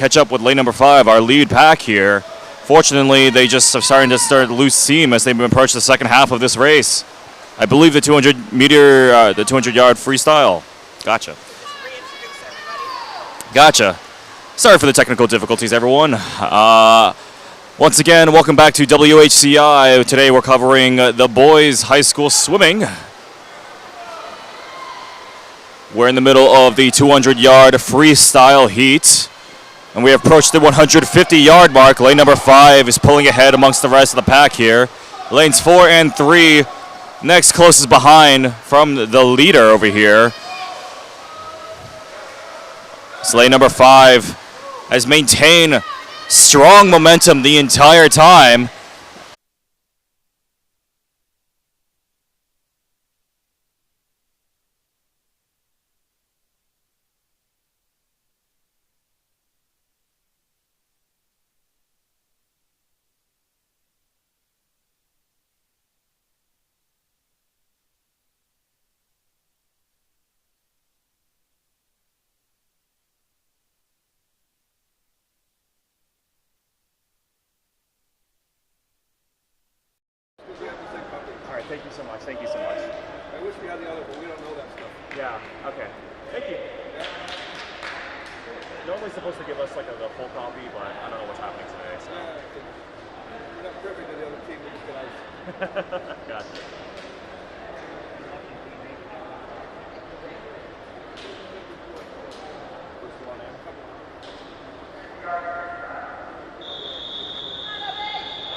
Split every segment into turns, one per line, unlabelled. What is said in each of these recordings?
catch up with lane number 5, our lead pack here. Fortunately, they just are starting to lose steam as they've approached the second half of this race. I believe the 200-yard freestyle. Gotcha. Sorry for the technical difficulties, everyone. Once again, welcome back to WHCI. Today we're covering the boys' high school swimming. We're in the middle of the 200-yard freestyle heat. And we have approached the 150-yard mark. Lane number 5 is pulling ahead amongst the rest of the pack here. Lanes 4 and 3, next closest behind from the leader over here. So lane number 5 has maintained strong momentum the entire time.
Thank you so much. Thank you so much.
I wish we had the other, but we don't know that stuff.
Yeah. Okay. Thank you. Yeah. Normally supposed to give us like the full copy, but I don't know what's happening today. So.
We're not privy to the other team. We just get out.
Gotcha.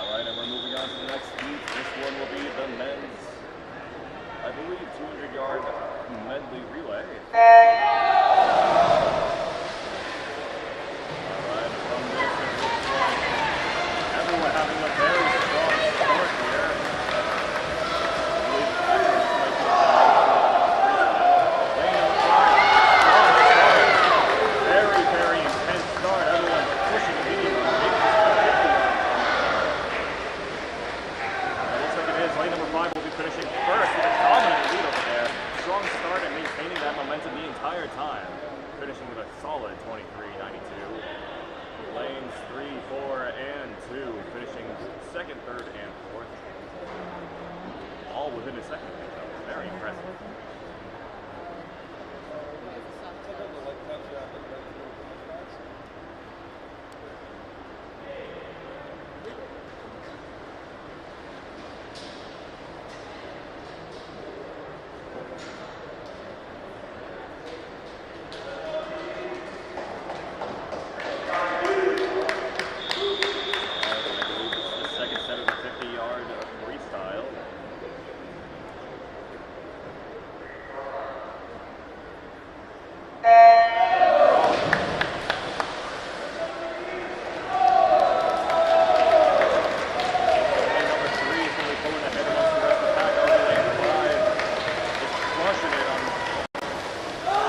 All right, and we're moving on to the next heat. This one will be the men's, I believe, 200-yard medley relay. Everyone having a very strong start here. Very, very intense start. Everyone pushing immediately. It looks like it is. Lane number 5 will be finishing first with a dominant lead over there. Strong start and maintaining that momentum the entire time. Finishing with a solid 23.92. Lanes 3, 4, and 2 finishing second, third, and fourth. All within a second. Very impressive.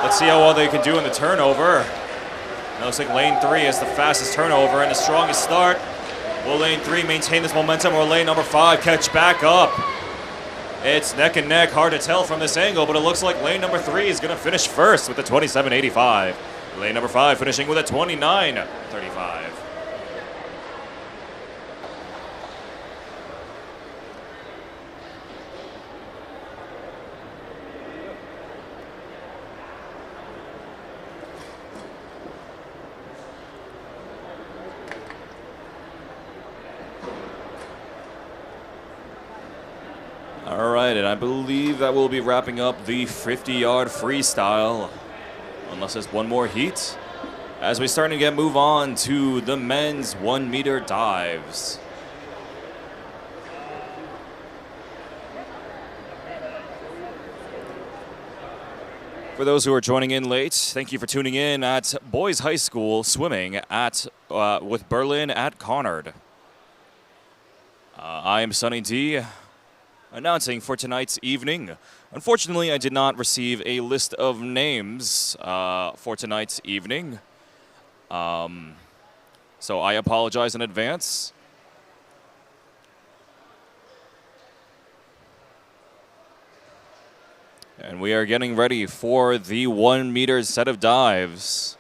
Let's see how well they can do in the turnover. It looks like lane 3 is the fastest turnover and the strongest start. Will lane 3 maintain this momentum, or will lane number 5 catch back up? It's neck and neck, hard to tell from this angle, but it looks like lane number 3 is going to finish first with a 27.85. Lane number 5 finishing with a 29.35. All right, and I believe that will be wrapping up the 50-yard freestyle, unless there's one more heat, as we start to move on to the men's 1-meter dives. For those who are joining in late, thank you for tuning in at Boys High School Swimming at with Berlin at Conard. I am Sunny D, announcing for tonight's evening. Unfortunately, I did not receive a list of names for tonight's evening, so I apologize in advance. And we are getting ready for the 1 meter set of dives.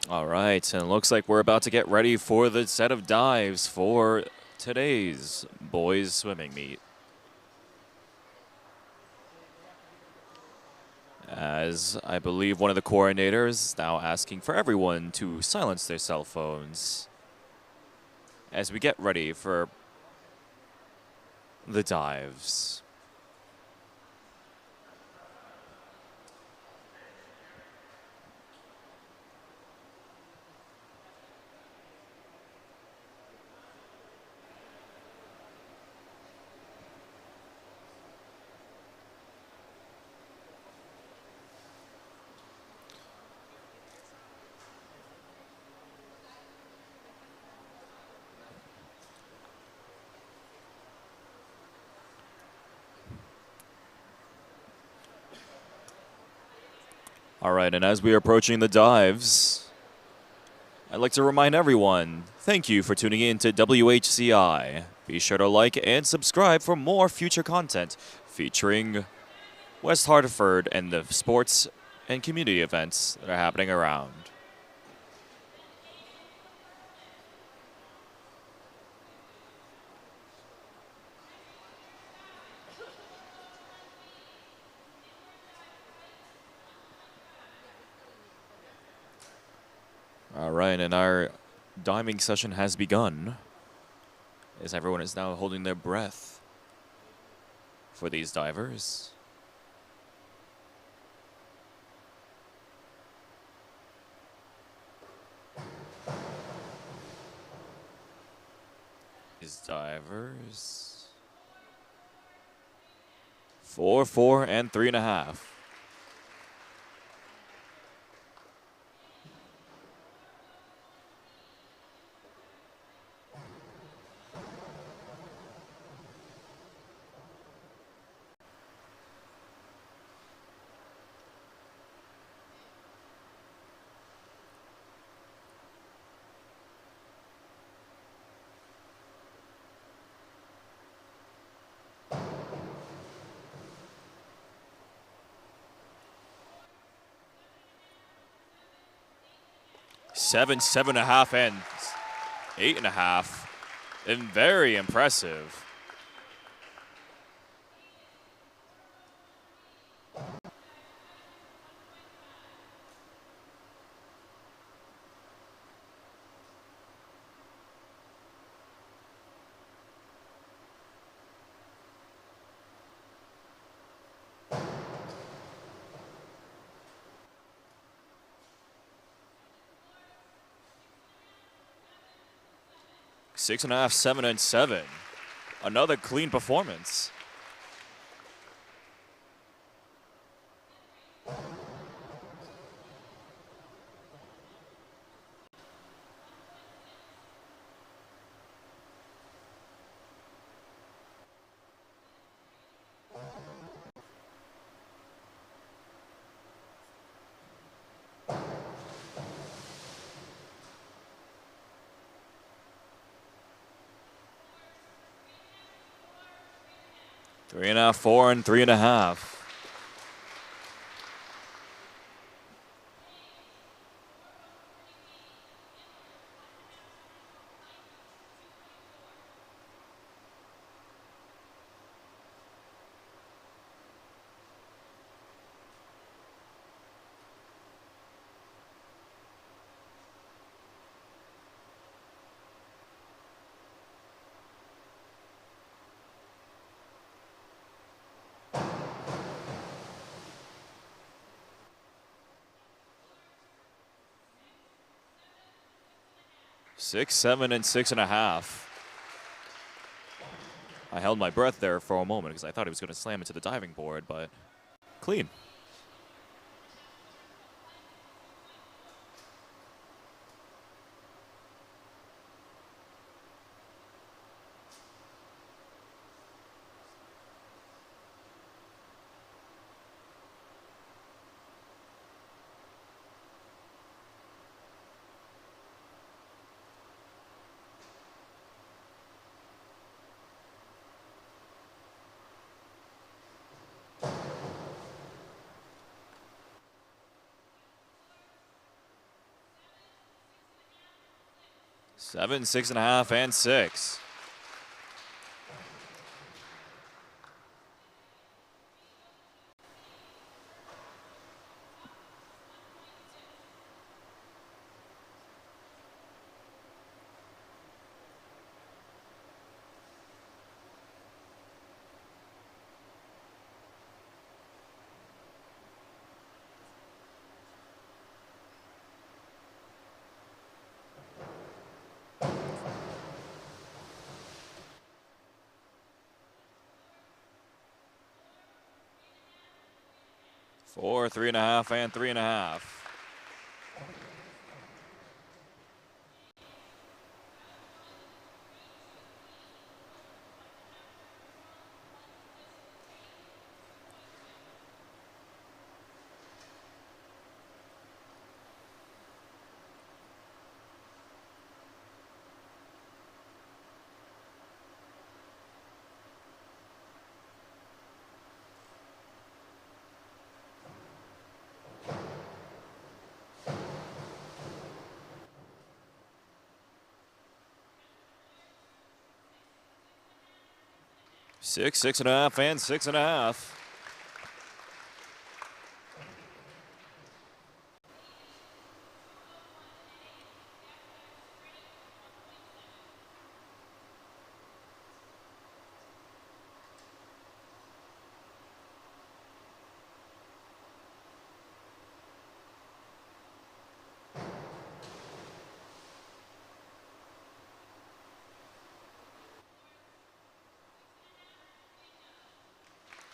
All right, and it looks like we're about to get ready for the set of dives for today's boys swimming meet. As I believe one of the coordinators is now asking for everyone to silence their cell phones as we get ready for the dives. All right, and as we are approaching the dives, I'd like to remind everyone, thank you for tuning in to WHCI. Be sure to like and subscribe for more future content featuring West Hartford and the sports and community events that are happening around. All right, and our diving session has begun as everyone is now holding their breath for these divers. These divers. 4, 4, and 3.5. Seven, 7.5, and 8.5. And very impressive. Six and a half, 7, and 7. Another clean performance. Three and a half, 4, and 3.5. Six, 7, and 6.5. I held my breath there for a moment because I thought he was going to slam into the diving board, but clean. 7, 6.5, and 6. Four, 3.5, and 3.5. Six, 6.5, and 6.5.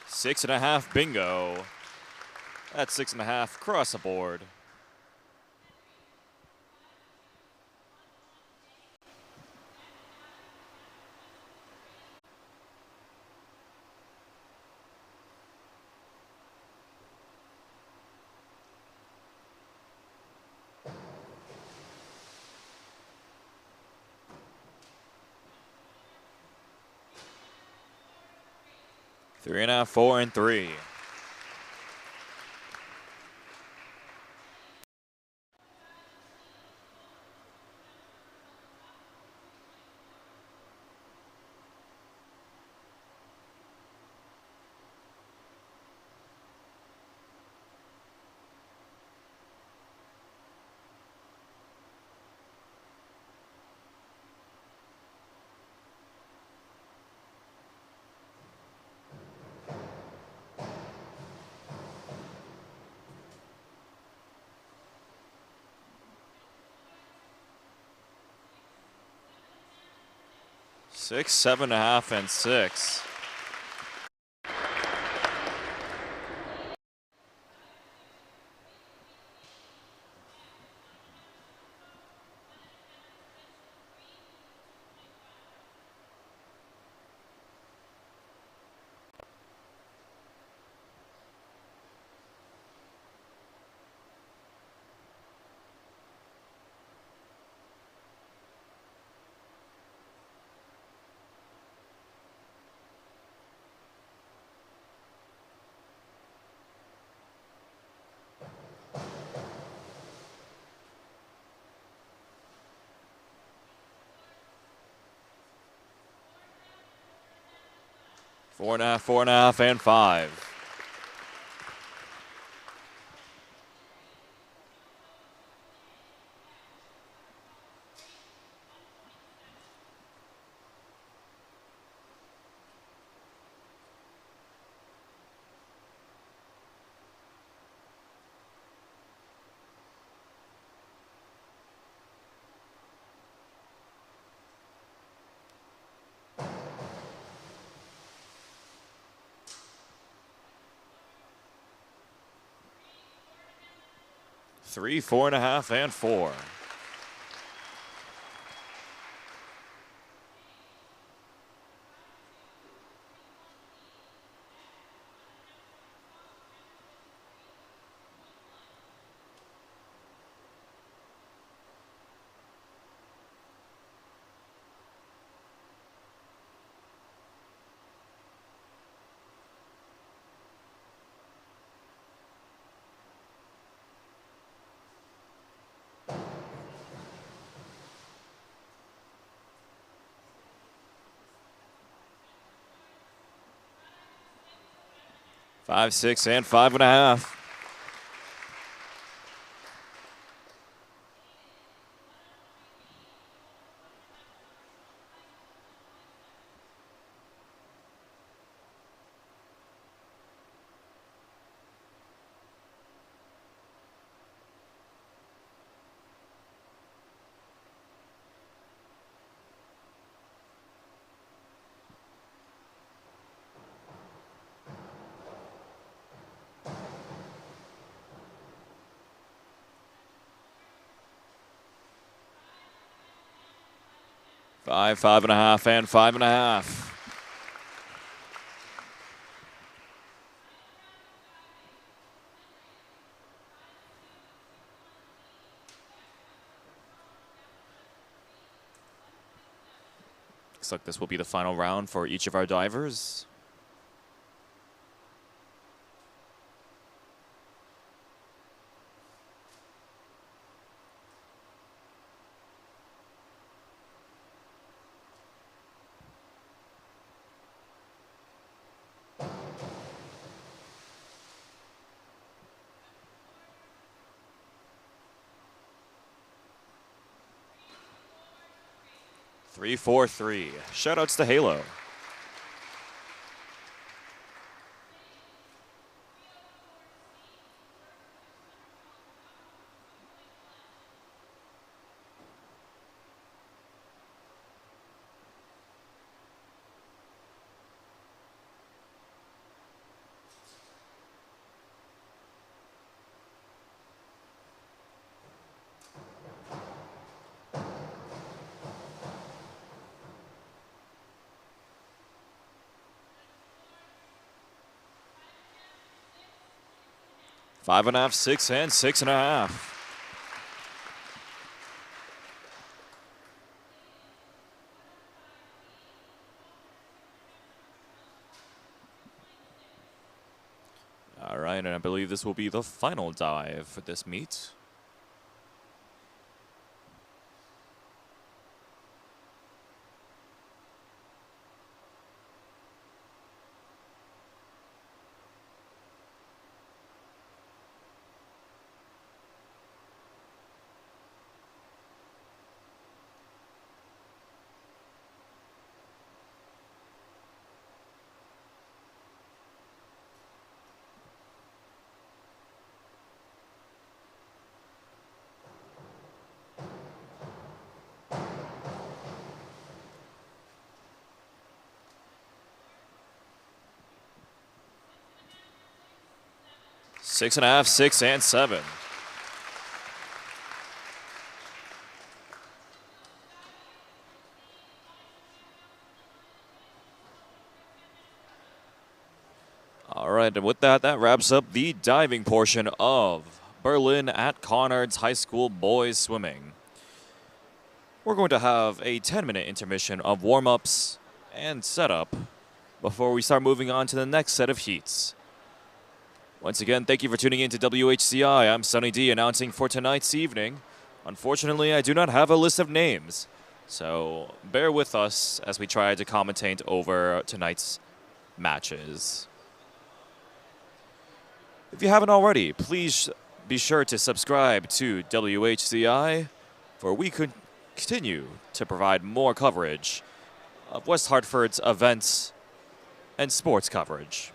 Six and a half bingo. That's 6.5 across the board. Three and a half, 4 and 3. Six, 7.5, and 6. Four and a half, and 5. Three, 4.5, and 4. 5, 6, and 5.5. Five, 5.5, and 5.5. Looks like this will be the final round for each of our divers. Three, 4, 3. Shoutouts to Halo. Five and a half, 6, and 6.5. All right, and I believe this will be the final dive for this meet. Six and a half, 6, and 7. All right, and with that, that wraps up the diving portion of Berlin at Conard's High School Boys Swimming. We're going to have a 10-minute intermission of warm-ups and setup before we start moving on to the next set of heats. Once again, thank you for tuning in to WHCI. I'm Sunny D announcing for tonight's evening. Unfortunately, I do not have a list of names, so bear with us as we try to commentate over tonight's matches. If you haven't already, please be sure to subscribe to WHCI, for we could continue to provide more coverage of West Hartford's events and sports coverage.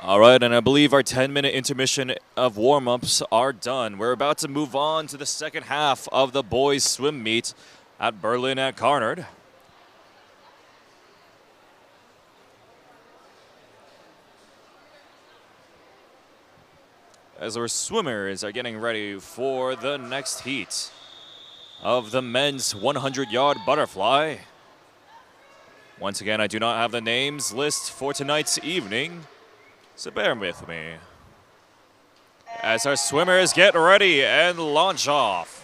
All right, and I believe our 10-minute intermission of warm-ups are done. We're about to move on to the second half of the boys' swim meet at Berlin at Conard. As our swimmers are getting ready for the next heat of the men's 100-yard butterfly. Once again, I do not have the names list for tonight's evening, so bear with me. As our swimmers get ready and launch off.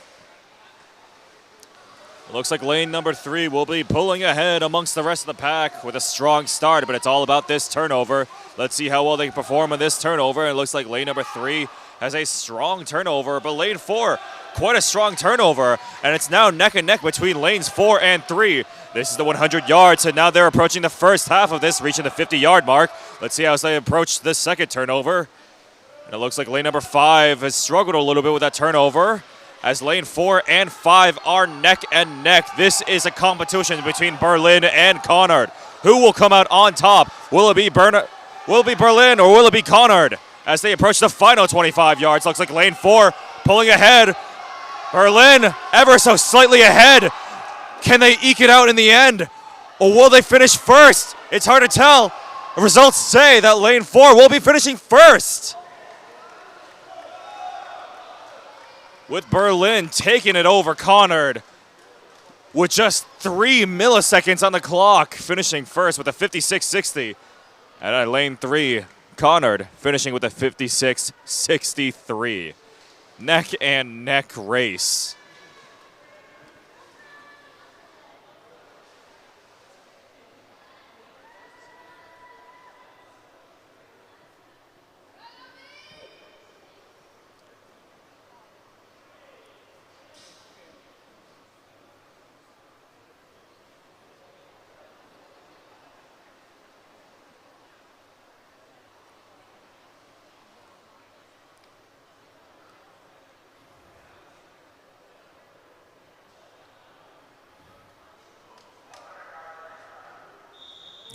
Looks like lane number 3 will be pulling ahead amongst the rest of the pack with a strong start, but it's all about this turnover. Let's see how well they perform on this turnover. It looks like lane number 3 has a strong turnover, but lane 4, quite a strong turnover, and it's now neck and neck between lanes 4 and 3. This is the 100 yards, and now they're approaching the first half of this, reaching the 50-yard mark. Let's see how they approach the second turnover. And it looks like lane number 5 has struggled a little bit with that turnover, as lane 4 and 5 are neck and neck. This is a competition between Berlin and Conard. Who will come out on top? Will it be Berlin or will it be Conard? As they approach the final 25 yards, looks like lane 4 pulling ahead. Berlin ever so slightly ahead. Can they eke it out in the end? Or will they finish first? It's hard to tell. The results say that lane 4 will be finishing first, with Berlin taking it over Conard with just 3 milliseconds on the clock, finishing first with a 56.60. And at lane 3, Conard finishing with a 56.63. Neck and neck race.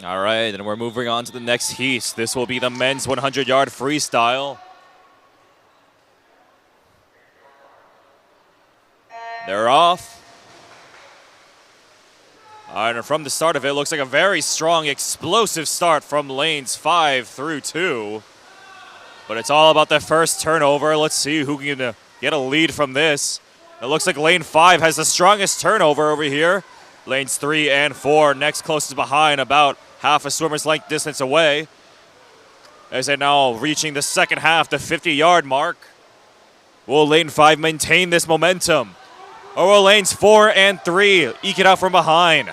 All right, and we're moving on to the next heat. This will be the men's 100-yard freestyle. They're off. All right, and from the start of it, looks like a very strong, explosive start from lanes 5 through 2. But it's all about the first turnover. Let's see who can get a lead from this. It looks like lane 5 has the strongest turnover over here. Lanes 3 and 4 next closest behind, about half a swimmer's length distance away, as they're now reaching the second half, the 50-yard mark. Will lane 5 maintain this momentum, or will lanes 4 and 3 eke it out from behind?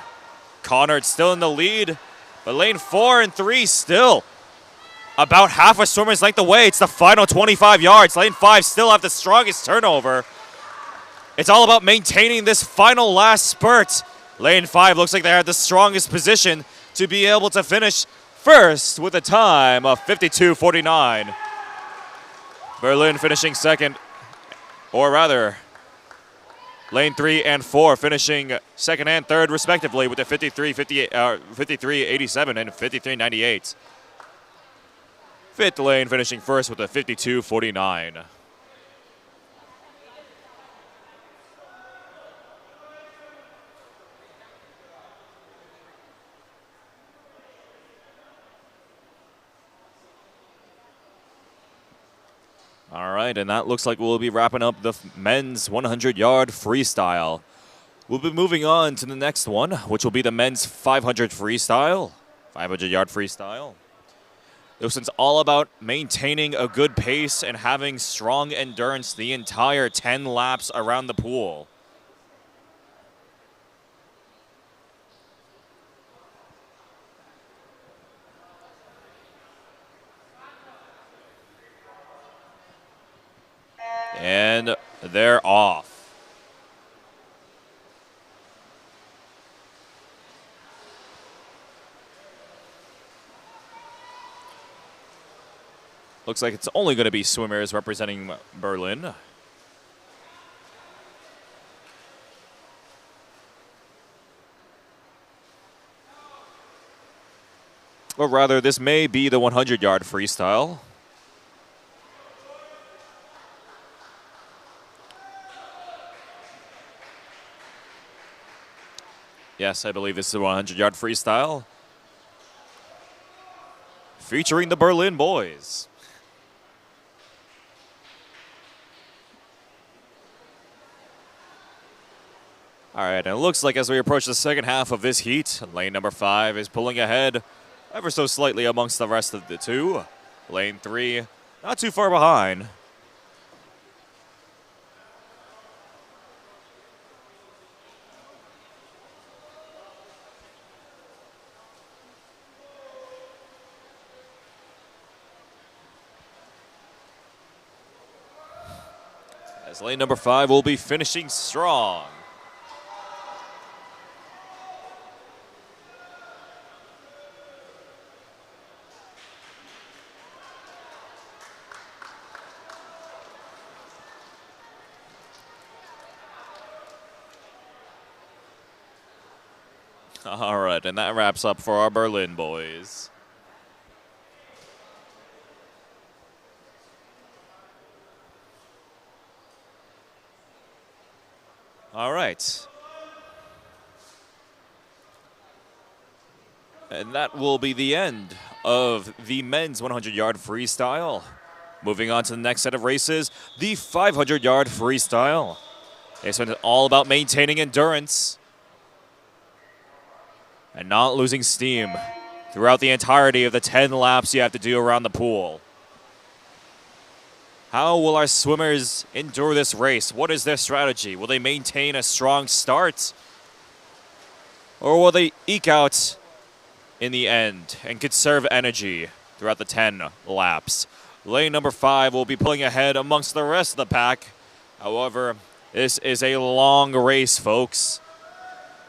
Conard still in the lead, but lane 4 and 3 still about half a swimmer's length away. It's the final 25 yards. Lane 5 still have the strongest turnover. It's all about maintaining this final last spurt. Lane 5 looks like they had the strongest position to be able to finish first with a time of 52.49. Berlin finishing second, or rather, lane 3 and 4 finishing second and third respectively with the 53.87 and 53.98. Fifth lane finishing first with a 52.49. All right, and that looks like we'll be wrapping up the men's 100-yard freestyle. We'll be moving on to the next one, which will be the men's 500 freestyle, 500-yard freestyle. This one's all about maintaining a good pace and having strong endurance the entire 10 laps around the pool. And they're off. Looks like it's only going to be swimmers representing Berlin. Or rather, this may be the 100-yard freestyle. Yes, I believe this is the 100-yard freestyle. Featuring the Berlin boys. All right, and it looks like as we approach the second half of this heat, lane number 5 is pulling ahead ever so slightly amongst the rest of the two. Lane 3, not too far behind. As lane number 5 will be finishing strong. All right, and that wraps up for our Berlin boys. All right. And that will be the end of the men's 100-yard freestyle. Moving on to the next set of races, the 500-yard freestyle. This one is all about maintaining endurance and not losing steam throughout the entirety of the 10 laps you have to do around the pool. How will our swimmers endure this race? What is their strategy? Will they maintain a strong start? Or will they eke out in the end and conserve energy throughout the 10 laps? Lane number 5 will be pulling ahead amongst the rest of the pack. However, this is a long race, folks.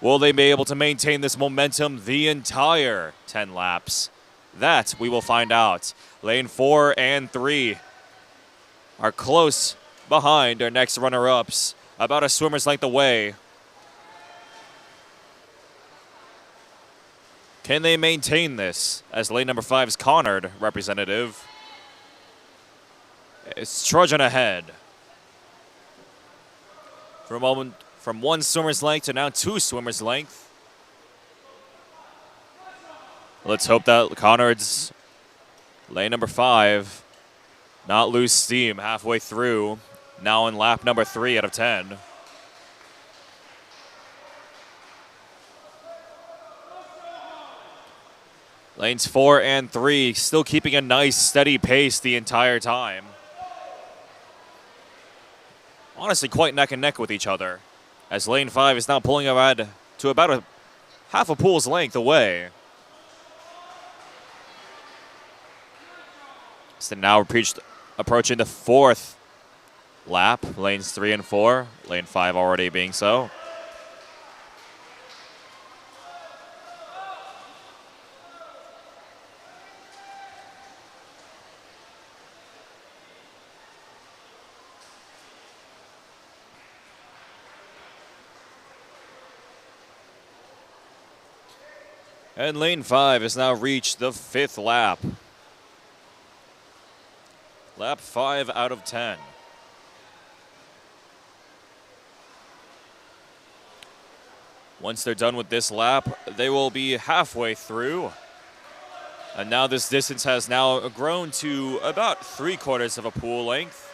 Will they be able to maintain this momentum the entire 10 laps? That we will find out. Lane 4 and 3 are close behind our next runner-ups, about a swimmer's length away. Can they maintain this as lane number 5's Conard representative is trudging ahead? For a moment, from 1 swimmer's length to now 2 swimmer's length. Let's hope that Conard's lane number 5 not lose steam halfway through, now in lap number 3 out of 10. Lanes 4 and 3 still keeping a nice steady pace the entire time. Honestly, quite neck and neck with each other, as lane 5 is now pulling ahead to about a half a pool's length away. So now approaching the 4th lap, lanes 3 and 4, lane 5 already being so. And lane 5 has now reached the 5th lap. Lap 5 out of 10. Once they're done with this lap, they will be halfway through. And now this distance has now grown to about 3/4 of a pool length.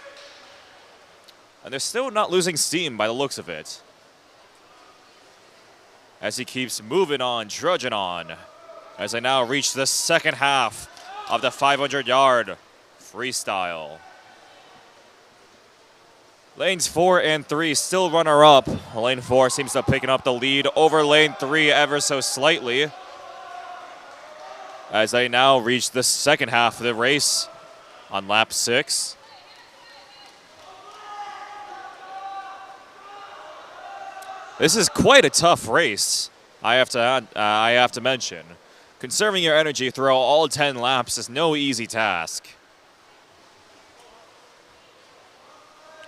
And they're still not losing steam by the looks of it, as he keeps moving on, trudging on, as they now reach the second half of the 500-yard freestyle. Lanes 4 and 3 still runner-up. Lane 4 seems to be picking up the lead over lane 3 ever so slightly, as they now reach the second half of the race on lap 6. This is quite a tough race, I have to mention. Conserving your energy throughout all 10 laps is no easy task.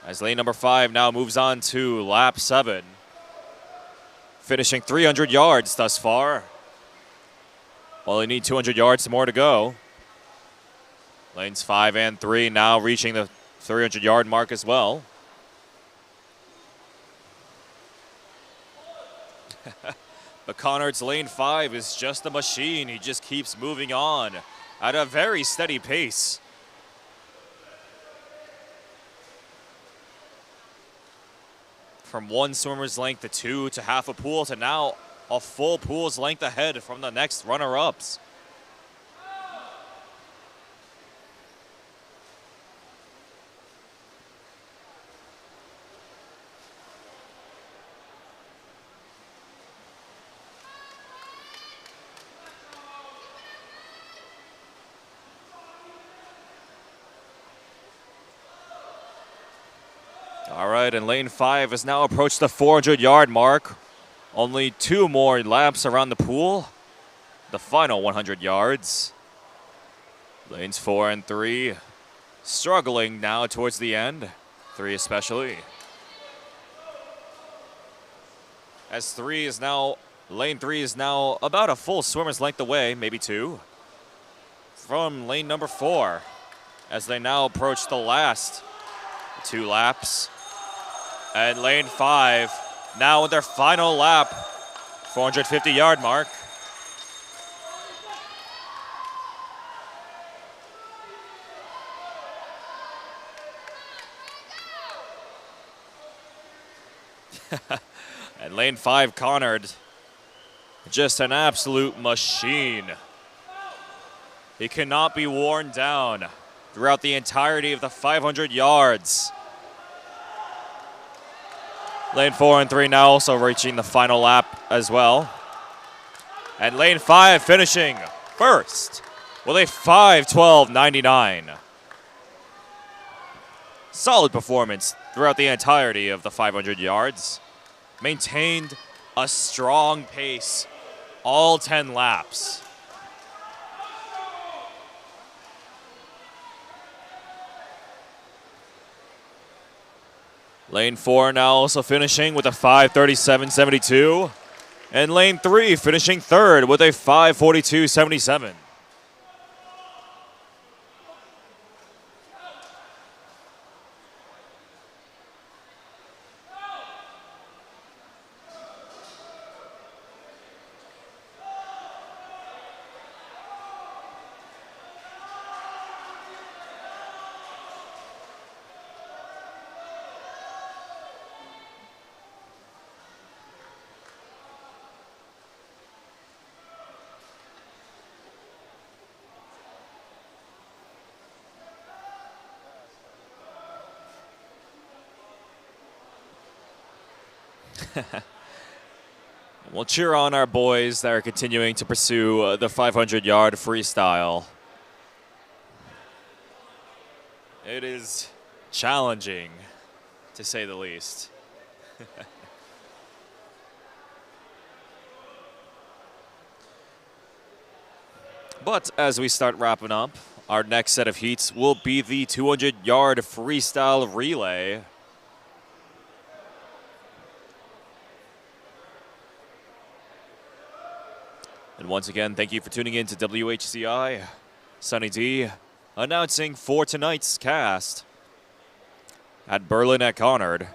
As lane number 5 now moves on to lap 7, finishing 300 yards thus far. Well, they need 200 yards more to go. Lanes 5 and 3 now reaching the 300-yard mark as well. But Conard's lane 5 is just a machine. He just keeps moving on at a very steady pace. From 1 swimmer's length to 2 to half a pool to now a full pool's length ahead from the next runner-ups. All right, and lane 5 has now approached the 400-yard mark. Only 2 more laps around the pool. The final 100 yards. Lanes 4 and 3 struggling now towards the end. 3 especially. As lane 3 is now about a full swimmer's length away, maybe 2, from lane number 4, as they now approach the last 2 laps. And lane 5 now with their final lap, 450-yard mark. And lane 5, Conard, just an absolute machine. He cannot be worn down throughout the entirety of the 500 yards. Lane 4 and 3 now also reaching the final lap as well. And lane 5 finishing first with a 5:12.99. Solid performance throughout the entirety of the 500 yards. Maintained a strong pace all 10 laps. Lane 4 now also finishing with a 5:37.72. And lane 3 finishing third with a 5:42.77. We'll cheer on our boys that are continuing to pursue the 500-yard freestyle. It is challenging, to say the least. But as we start wrapping up, our next set of heats will be the 200-yard freestyle relay. And once again, thank you for tuning in to WHCI. Sunny D announcing for tonight's cast at Berlin at Conard.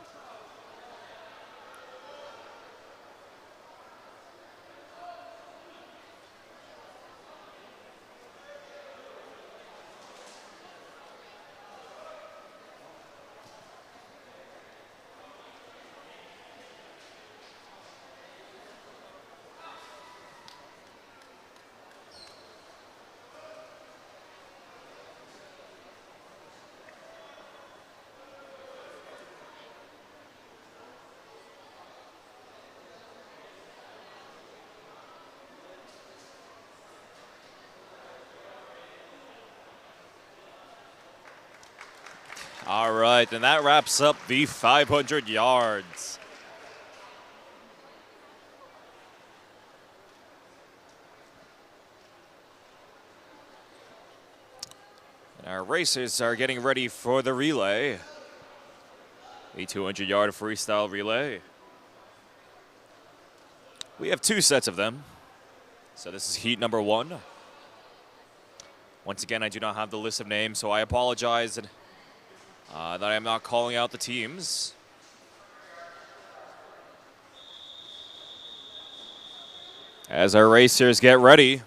All right, and that wraps up the 500 yards. And our racers are getting ready for the relay. A 200-yard freestyle relay. We have 2 sets of them. So this is heat number 1. Once again, I do not have the list of names, so I apologize that I am not calling out the teams. As our racers get ready.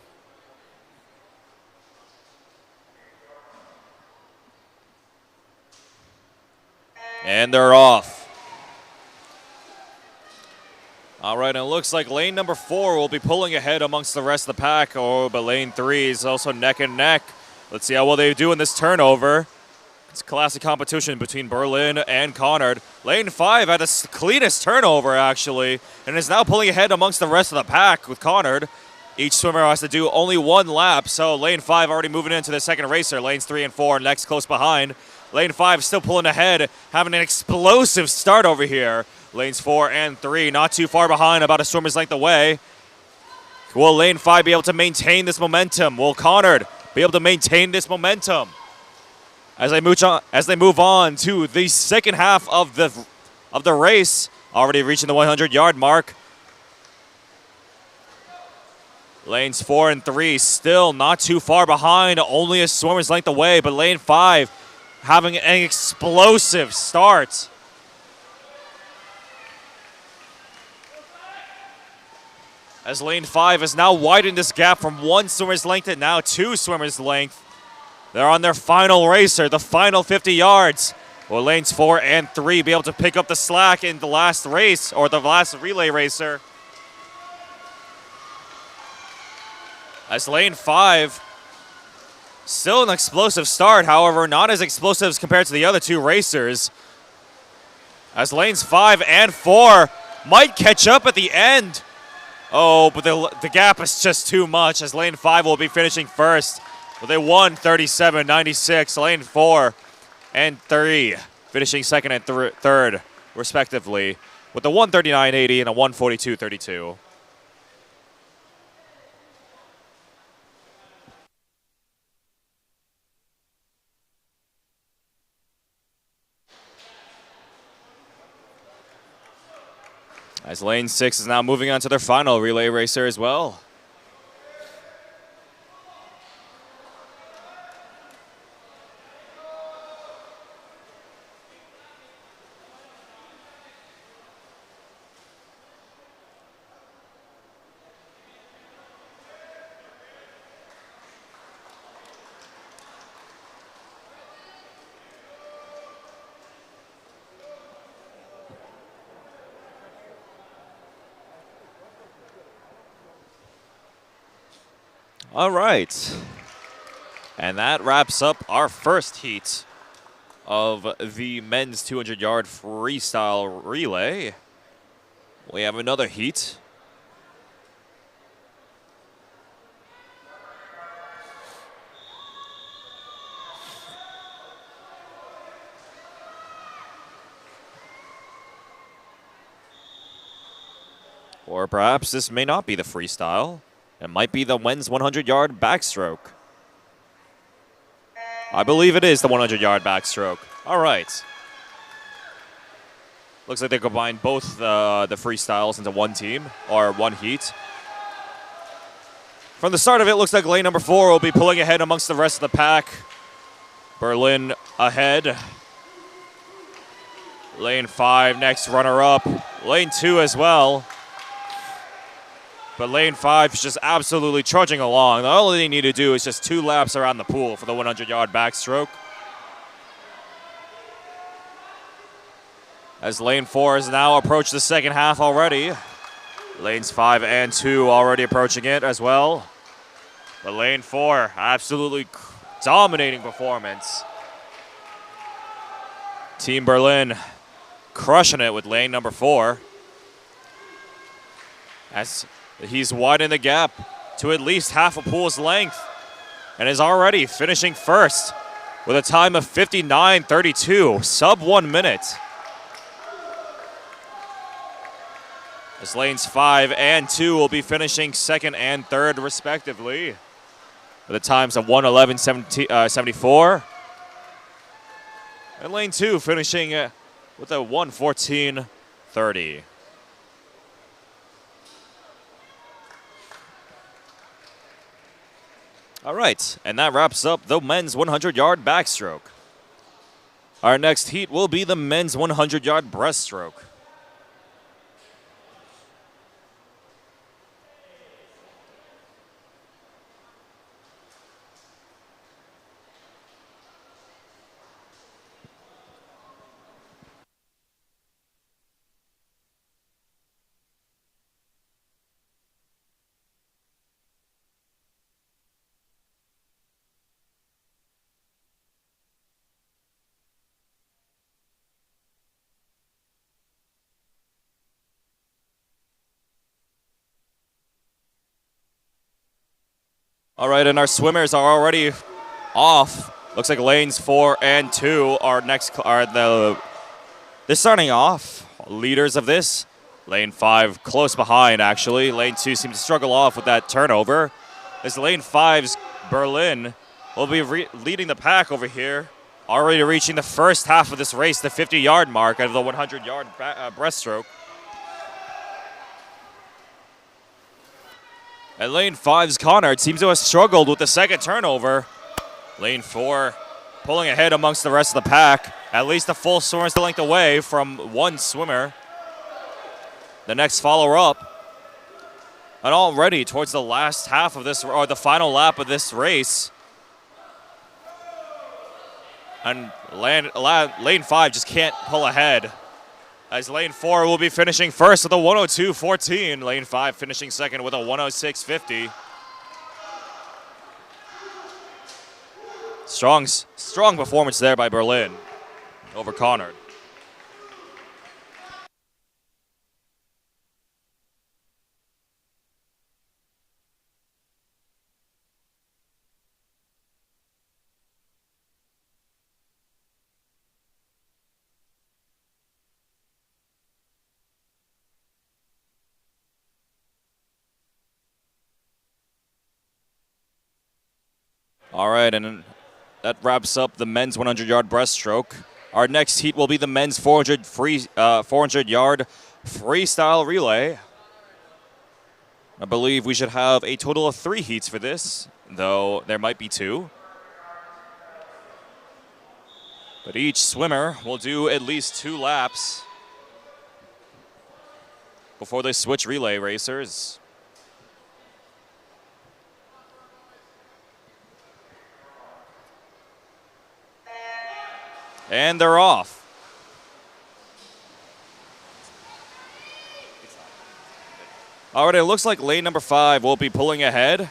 And they're off. All right, and it looks like lane number 4 will be pulling ahead amongst the rest of the pack. Oh, but lane 3 is also neck and neck. Let's see how well they do in this turnover. It's a classic competition between Berlin and Conard. Lane 5 had the cleanest turnover, actually, and is now pulling ahead amongst the rest of the pack with Conard. Each swimmer has to do only 1 lap, so lane 5 already moving into the second racer. Lanes 3 and 4 next close behind. Lane 5 still pulling ahead, having an explosive start over here. Lanes 4 and 3 not too far behind, about a swimmer's length away. Will lane 5 be able to maintain this momentum? Will Conard be able to maintain this momentum? As they move on to the second half of the race, already reaching the 100-yard mark. Lanes 4 and 3 still not too far behind, only a swimmer's length away, but lane 5 having an explosive start. As lane 5 has now widened this gap from 1 swimmer's length to now 2 swimmers' length. They're on their final racer, the final 50 yards. Will lanes 4 and 3 be able to pick up the slack in the last race, or the last relay racer? As lane 5, still an explosive start, however, not as explosive as compared to the other 2 racers. As lanes 5 and 4 might catch up at the end. Oh, but the gap is just too much, as lane 5 will be finishing first with a 1:37.96. Lane 4 and 3 finishing second and third, respectively, with a 1:39.80 and a 1:42.32. As lane 6 is now moving on to their final relay racer as well. All right, and that wraps up our first heat of the men's 200-yard freestyle relay. We have another heat. Or perhaps this may not be the freestyle. It might be the men's 100-yard backstroke. I believe it is the 100-yard backstroke. All right. Looks like they combined both the freestyles into one team, or one heat. From the start of it, looks like lane number 4 will be pulling ahead amongst the rest of the pack. Berlin ahead. Lane 5 next runner-up. Lane 2 as well. But lane 5 is just absolutely trudging along. All they need to do is just 2 laps around the pool for the 100-yard backstroke. As lane 4 has now approached the second half already. Lanes 5 and 2 already approaching it as well. But lane 4, absolutely dominating performance. Team Berlin crushing it with lane number 4. As he's widened the gap to at least half a pool's length and is already finishing first with a time of 59.32, sub 1 minute. As lanes 5 and 2 will be finishing second and third, respectively, with the times of 1:11.74. And lane 2 finishing with a 1:14.30. All right, and that wraps up the men's 100-yard backstroke. Our next heat will be the men's 100-yard breaststroke. All right, and our swimmers are already off. Looks like lanes 4 and 2 are they're starting off. Leaders of this. Lane 5 close behind, actually. Lane 2 seems to struggle off with that turnover. As lane 5's Berlin will be leading the pack over here. Already reaching the first half of this race, the 50-yard mark of the 100-yard breaststroke. And lane 5's Conard seems to have struggled with the second turnover. Lane 4 pulling ahead amongst the rest of the pack. At least a full swimmer's the length away from one swimmer. The next follower up. And already towards the last half of this, or the final lap of this race. And lane 5 just can't pull ahead. As lane 4 will be finishing first with a 102.14. Lane 5 finishing second with a 106.50. Strong performance there by Berlin over Conard. All right, and that wraps up the men's 100-yard breaststroke. Our next heat will be the men's 400-yard freestyle relay. I believe we should have a total of 3 heats for this, though there might be 2. But each swimmer will do at least 2 laps before they switch relay racers. And they're off. All right, it looks like lane number 5 will be pulling ahead.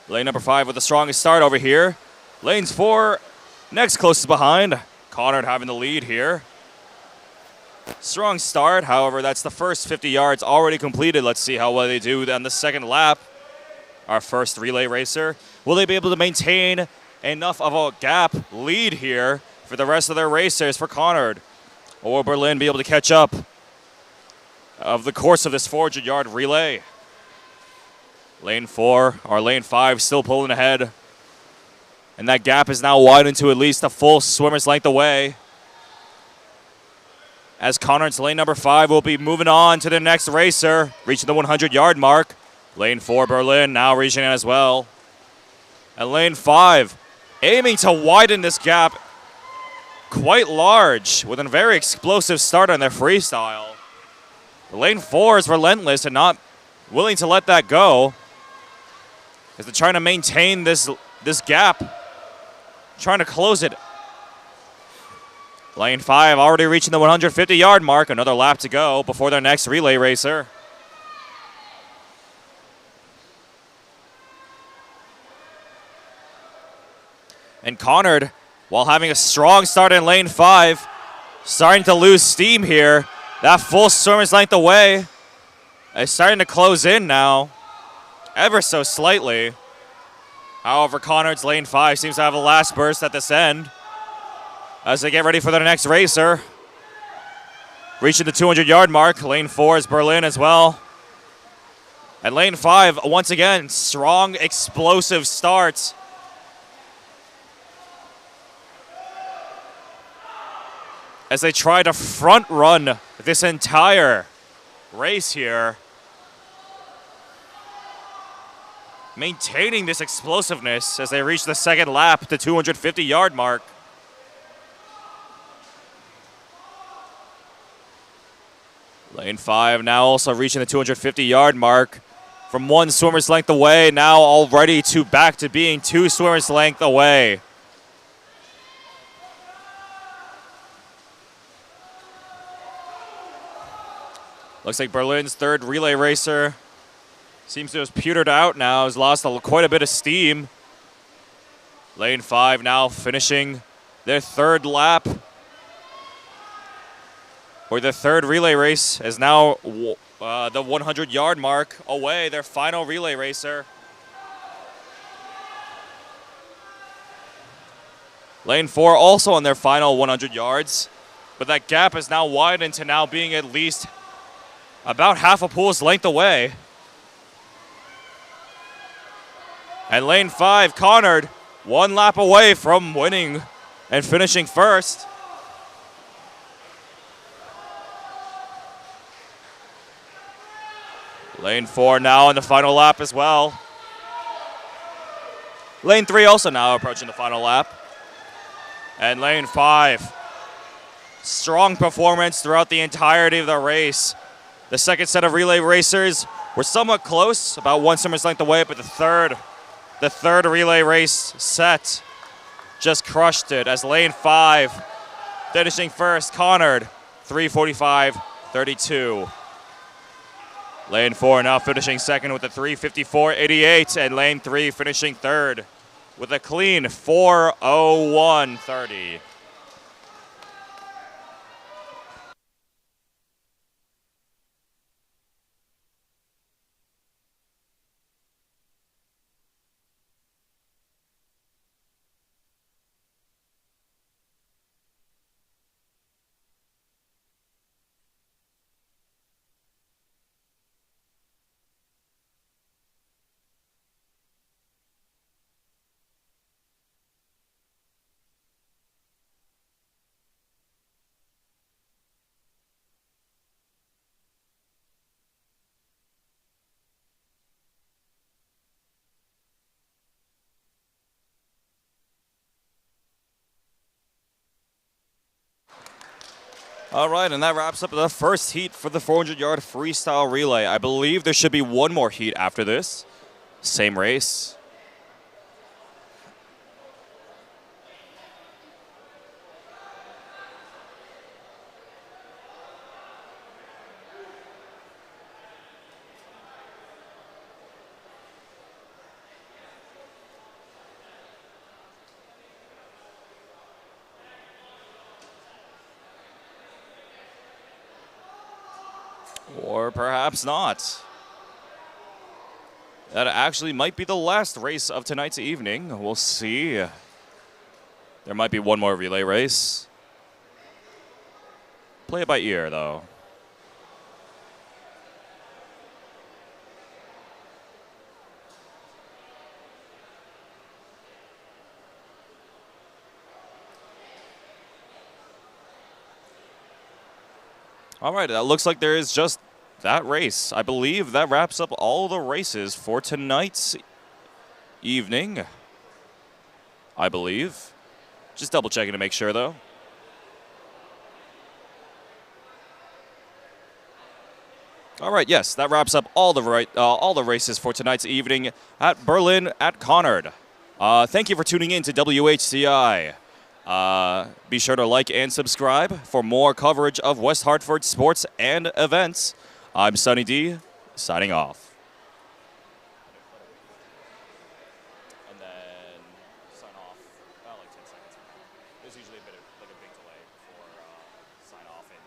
Lane number 5 with the strongest start over here. Lanes 4 next closest behind. Conard having the lead here. Strong start, however, that's the first 50 yards already completed. Let's see how well they do on the second lap. Our first relay racer. Will they be able to maintain enough of a gap lead here for the rest of their racers for Conard? Or will Berlin be able to catch up of the course of this 400-yard relay? Lane 4 or lane 5 still pulling ahead. And that gap is now widened to at least a full swimmer's length away. As Conard's lane number 5 will be moving on to the next racer, reaching the 100-yard mark. Lane 4 Berlin now reaching it as well. And lane 5 aiming to widen this gap quite large with a very explosive start on their freestyle. Lane 4 is relentless and not willing to let that go, as they're trying to maintain this gap, trying to close it. Lane 5 already reaching the 150-yard mark. Another lap to go before their next relay racer. And Conard, while having a strong start in lane 5, starting to lose steam here. That full swimmer's length away is starting to close in now, ever so slightly. However, Conard's lane 5 seems to have a last burst at this end as they get ready for their next racer. Reaching the 200-yard mark. Lane 4 is Berlin as well. And lane 5, once again, strong, explosive starts. As they try to front run this entire race here. maintaining this explosiveness as they reach the second lap, the 250-yard mark. Lane 5 now also reaching the 250-yard mark. From 1 swimmer's length away, now already back to being 2 swimmers' length away. Looks like Berlin's third relay racer seems to have petered out now, has lost quite a bit of steam. Lane 5 now finishing their third lap. Or their third relay race is now the 100-yard mark away, their final relay racer. Lane 4 also on their final 100 yards, but that gap is now widened to now being at least about half a pool's length away. And Lane 5, Conard, 1 lap away from winning and finishing first. Lane 4 now in the final lap as well. Lane 3 also now approaching the final lap. And Lane 5, strong performance throughout the entirety of the race. The second set of relay racers were somewhat close, about 1 swimmer's length away, but the third relay race set just crushed it as Lane 5 finishing first, Conard, 3:45.32. Lane 4 now finishing second with a 3:54.88, and Lane 3 finishing third with a clean 4:01.30. All right, and that wraps up the first heat for the 400-yard freestyle relay. I believe there should be one more heat after this. Same race. Or perhaps not. That actually might be the last race of tonight's evening. We'll see. There might be one more relay race. Play it by ear, though. All right, that looks like there is just that race. I believe that wraps up all the races for tonight's evening. I believe. Just double checking to make sure, though. All right, yes, that wraps up all the races for tonight's evening at Berlin at Conard. Thank you for tuning in to WHCI. Be sure to like and subscribe for more coverage of West Hartford sports and events. I'm Sunny D, signing off. And then sign off about like 10 seconds. There's usually a bit of like a big delay before sign off and